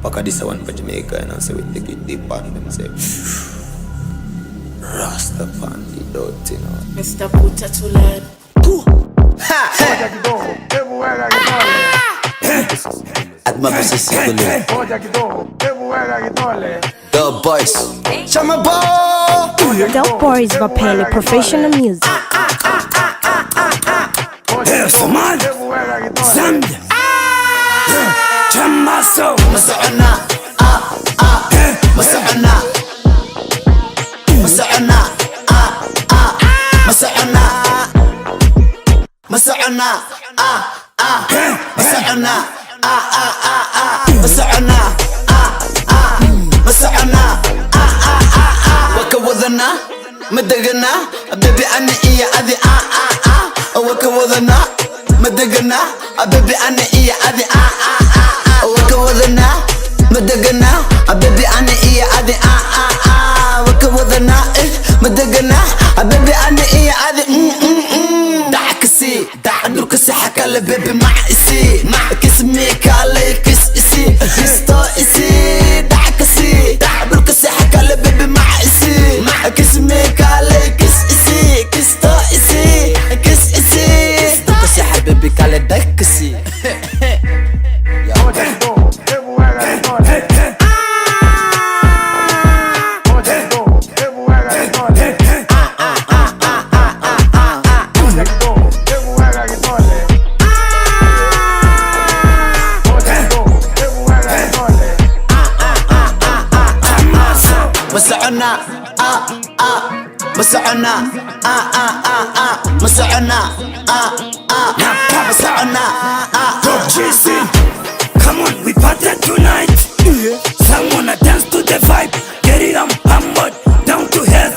Fuck this one for Jamaica and I say we take it deep on them say Rasta Pandi don't you know. Mr. Puta Tulad. At my position The Boys Chama Boy The Boys Vapele Professional Music. Somal Zambia Chamaso Masa'ana Masa'ana Masa'ana Masa'ana Masa'ana Masa'ana Masa'ana Masa'ana Waka wadana Madagana Baby ana iya adi Waka wadana Madagana Baby ana iya adi Waka wadana Madagana Baby ana iya adi Waka wadana Madagana Baby ana iya adi Da'akasi Da'adurkasi xakala baby macisi Kismi kala kisisi Kisto isi Da'akasi Da'adurkasi xakala baby macisi Kismi kala kisisi Kisto isi Kisisi Dukasi xabibi kala dakasi مسعنا مسعنا مسعنا مسعنا Jason, come on, we party tonight. Someone dance to the vibe. Get it on, hammered down to hell.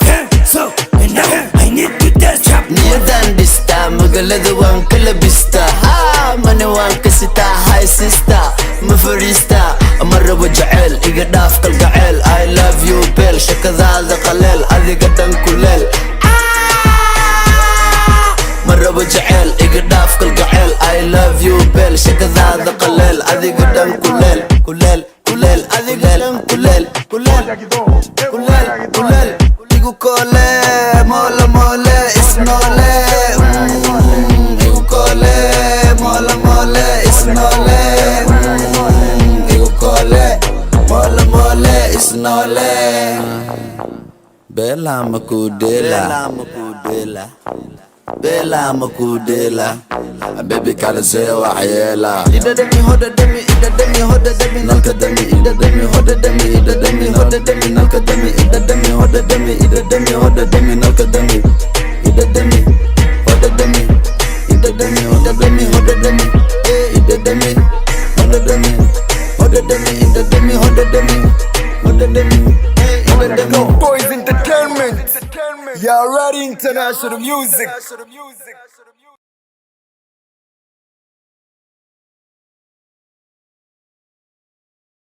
So, and now I need to dance chap. Niyadan dista, magalada wan kalabista. Mani wan kasita, hi sister, mafarista. Marraba jacel, iga dhaaf kalgacel. I love you bel, shakadaada qaleel, adiga dan kuleel. Marraba jacel, iga dhaaf kalgacel. I love you bel, shakadaada qaleel, adiga dan kuleel. Kuleel, kuleel, adiga dan kuleel. Kuleel, kuleel, kuleel. Igu kole, mola mole, isnole. Igu kole, mola mole, isnole. Igu kole, mola mole, isnole. Bella makudela, Bella makudela. Baby kala sewa ayela. Ida demi hoda demi, ida demi hoda demi, nalka demi, ida demi hoda demi, ida demi hoda demi, nalka demi, ida demi hoda demi, ida demi hoda demi, nalka demi, ida demi hoda demi, ida demi hoda demi, hoda demi, ida demi hoda demi, hoda demi, ida demi hoda demi, hoda demi, hoda demi. Boys Entertainment. You already international music.